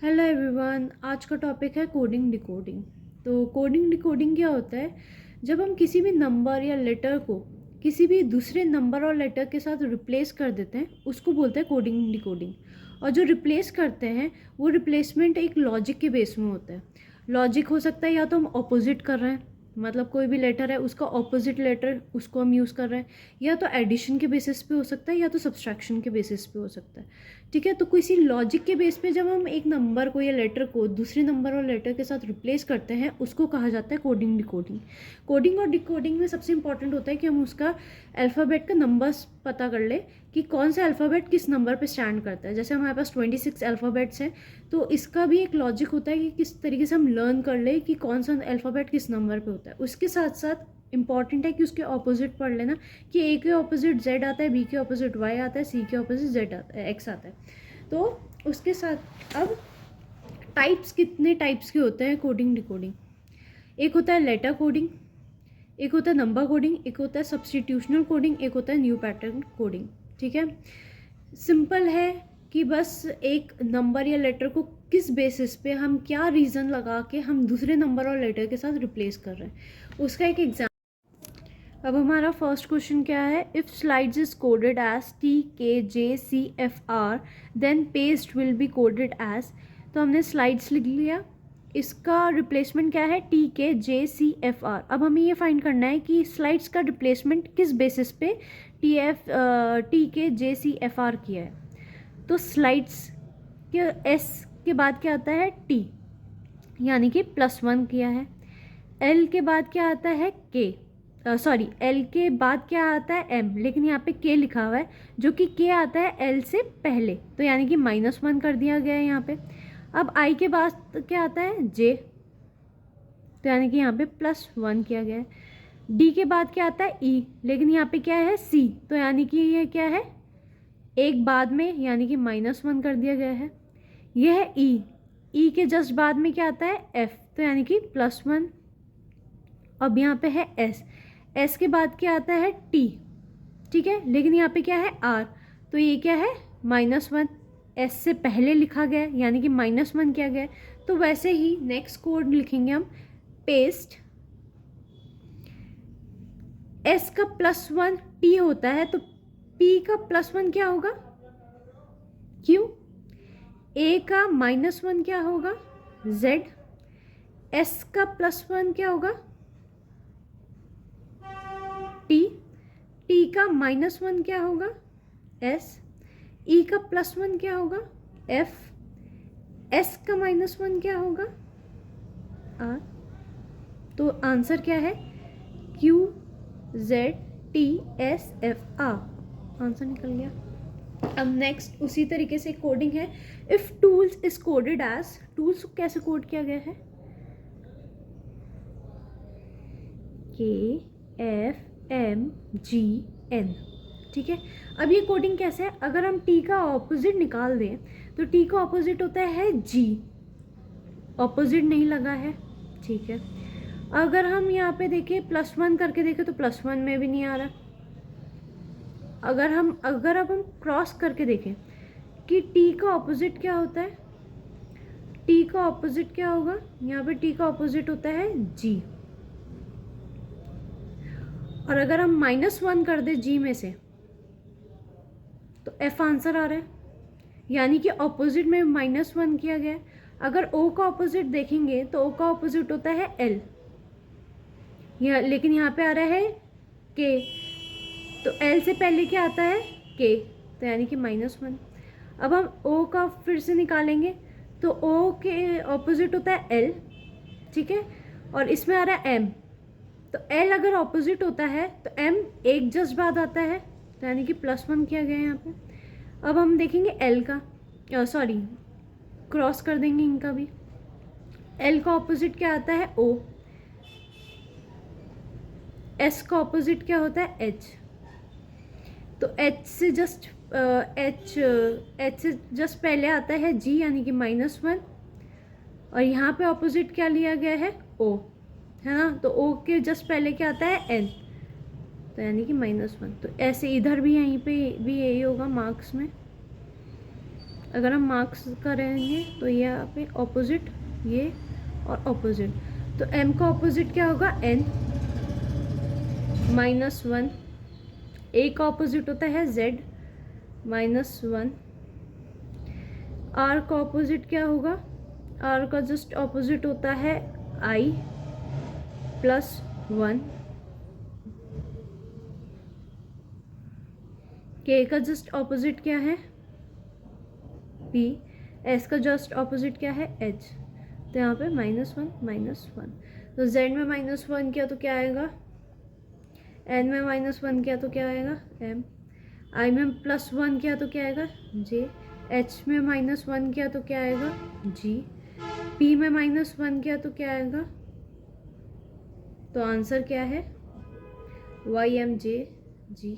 Hello everyone, आज का topic है कोडिंग डिकोडिंग। तो कोडिंग डिकोडिंग क्या होता है? जब हम किसी भी नंबर या लेटर को किसी भी दूसरे नंबर और लेटर के साथ रिप्लेस कर देते हैं, उसको बोलते हैं कोडिंग डिकोडिंग। और जो रिप्लेस करते हैं वो रिप्लेसमेंट एक लॉजिक के बेस में होता है। लॉजिक हो सकता है या तो हम ऑपोजिट कर रहे हैं, मतलब कोई भी लेटर है उसका ऑपोजिट लेटर उसको हम यूज़ कर रहे हैं, या तो एडिशन के बेसिस पे हो सकता है या तो सब्सट्रैक्शन के बेसिस पे हो सकता है। ठीक है, तो किसी लॉजिक के बेस पे जब हम एक नंबर को या लेटर को दूसरे नंबर और लेटर के साथ रिप्लेस करते हैं उसको कहा जाता है कोडिंग डिकोडिंग। कोडिंग और डिकोडिंग में सबसे इंपॉर्टेंट होता है कि हम उसका अल्फ़ाबेट का नंबर्स पता कर ले कि कौन सा अल्फ़ाबेट किस नंबर पे स्टैंड करता है। जैसे हमारे पास 26 अल्फ़ाबेट्स हैं, तो इसका भी एक लॉजिक होता है कि किस तरीके से हम लर्न कर ले कि कौन सा अल्फ़ाबेट किस नंबर पे होता है। उसके साथ साथ इंपॉर्टेंट है कि उसके ऑपोजिट पढ़ लेना कि ए के ऑपोजिट जेड आता है, बी के ऑपोजिट वाई आता है, सी के ऑपोजिट जेड आता है, एक्स आता है। तो उसके साथ अब टाइप्स, कितने टाइप्स के होते हैं कोडिंग डिकोडिंग? एक होता है लेटर कोडिंग, एक होता है नंबर कोडिंग, एक होता है सब्सटीट्यूशनल कोडिंग, एक होता है न्यू पैटर्न कोडिंग। ठीक है, सिंपल है कि बस एक नंबर या लेटर को किस बेसिस पे हम क्या रीज़न लगा के हम दूसरे नंबर और लेटर के साथ रिप्लेस कर रहे हैं, उसका एक एग्जाम्पल। अब हमारा फर्स्ट क्वेश्चन क्या है? If slides is coded as TKJCFR then paste will be coded as. तो हमने स्लाइड्स लिख लिया, इसका रिप्लेसमेंट क्या है? TKJCFR। अब हमें ये फाइंड करना है कि स्लाइड्स का रिप्लेसमेंट किस बेसिस पे TKJCFR किया है। तो स्लाइड्स के S के बाद क्या आता है? T, यानी कि +1 किया है। L के बाद क्या आता है? K, सॉरी, L के बाद क्या आता है? M, लेकिन यहाँ पे K लिखा हुआ है जो कि K आता है L से पहले, तो यानी कि -1 कर दिया गया है यहाँ पे। अब I के बाद क्या आता है? J, तो यानी कि यहाँ पे +1 किया गया है। D के बाद क्या आता है? E, लेकिन यहाँ पे क्या है? C, तो यानी कि ये क्या है? एक बाद में, यानी कि -1 कर दिया गया है। यह है E, E के जस्ट बाद में क्या आता है? F, तो यानी कि +1। अब यहाँ पे है S, S के बाद क्या आता है? T, ठीक है, लेकिन यहाँ पे क्या है? R, तो ये क्या है? -1, S से पहले लिखा गया है यानी कि -1 किया गया है। तो वैसे ही नेक्स्ट कोड लिखेंगे हम, पेस्ट। S का +1 T होता है, तो P का +1 क्या होगा? Q। A का -1 क्या होगा? Z। S का +1 क्या होगा? T। T का -1 क्या होगा? S। E का +1 क्या होगा? F। S का -1 क्या होगा? R। तो आंसर क्या है? Q Z T S F R, answer निकल गया। अब नेक्स्ट उसी तरीके से कोडिंग है। If tools is coded as, tools को कैसे कोड किया गया है? KFMGN। ठीक है, अब ये कोडिंग कैसे है? अगर हम T का ऑपोजिट निकाल दें तो T का ऑपोजिट होता है G, ऑपोजिट नहीं लगा है। ठीक है, अगर हम यहाँ पे देखें +1 करके देखें तो +1 में भी नहीं आ रहा। अगर अब हम क्रॉस करके देखें कि T का ऑपोजिट क्या होता है? T का ऑपोजिट क्या होगा? यहाँ पे T का ऑपोजिट होता है G। और अगर हम -1 कर दे G में से तो F आंसर आ रहा है, यानी कि ऑपोजिट में -1 किया गया है। अगर O का ऑपोजिट देखेंगे तो O का ऑपोजिट होता है L, लेकिन यहाँ पे आ रहा है K, तो L से पहले क्या आता है? K, तो यानी कि -1। अब हम O का फिर से निकालेंगे तो O के ऑपोजिट होता है L, ठीक है, और इसमें आ रहा है M, तो L अगर ऑपोजिट होता है तो M एक जस्ट बाद आता है, तो यानी कि +1 किया गया है यहाँ पे। अब हम देखेंगे L का, सॉरी, क्रॉस कर देंगे इनका भी। L का ऑपोजिट क्या आता है? O। S का ऑपोजिट क्या होता है? H, तो H से जस्ट पहले आता है G, यानी कि -1, और यहाँ पे ऑपोजिट क्या लिया गया है? O, है ना, तो O के जस्ट पहले क्या आता है? N, तो यानी कि -1। तो ऐसे इधर भी, यहीं पे भी यही होगा मार्क्स में। अगर हम मार्क्स करेंगे तो ये यहाँ पे ऑपोजिट, ये और ऑपोजिट, तो m का ऑपोजिट क्या होगा, n -1। a का ऑपोजिट होता है z -1। r का ऑपोजिट क्या होगा, r का जस्ट ऑपोजिट होता है i +1। k का जस्ट ऑपोजिट क्या है, p। s का जस्ट ऑपोजिट क्या है, h। तो यहाँ पे -1 -1। तो z में -1 किया तो क्या आएगा, n में -1 किया तो क्या आएगा, m। i में +1 किया तो क्या आएगा, j। h में -1 किया तो क्या आएगा, g। p में -1 किया तो क्या आएगा, तो आंसर क्या है, y m j g।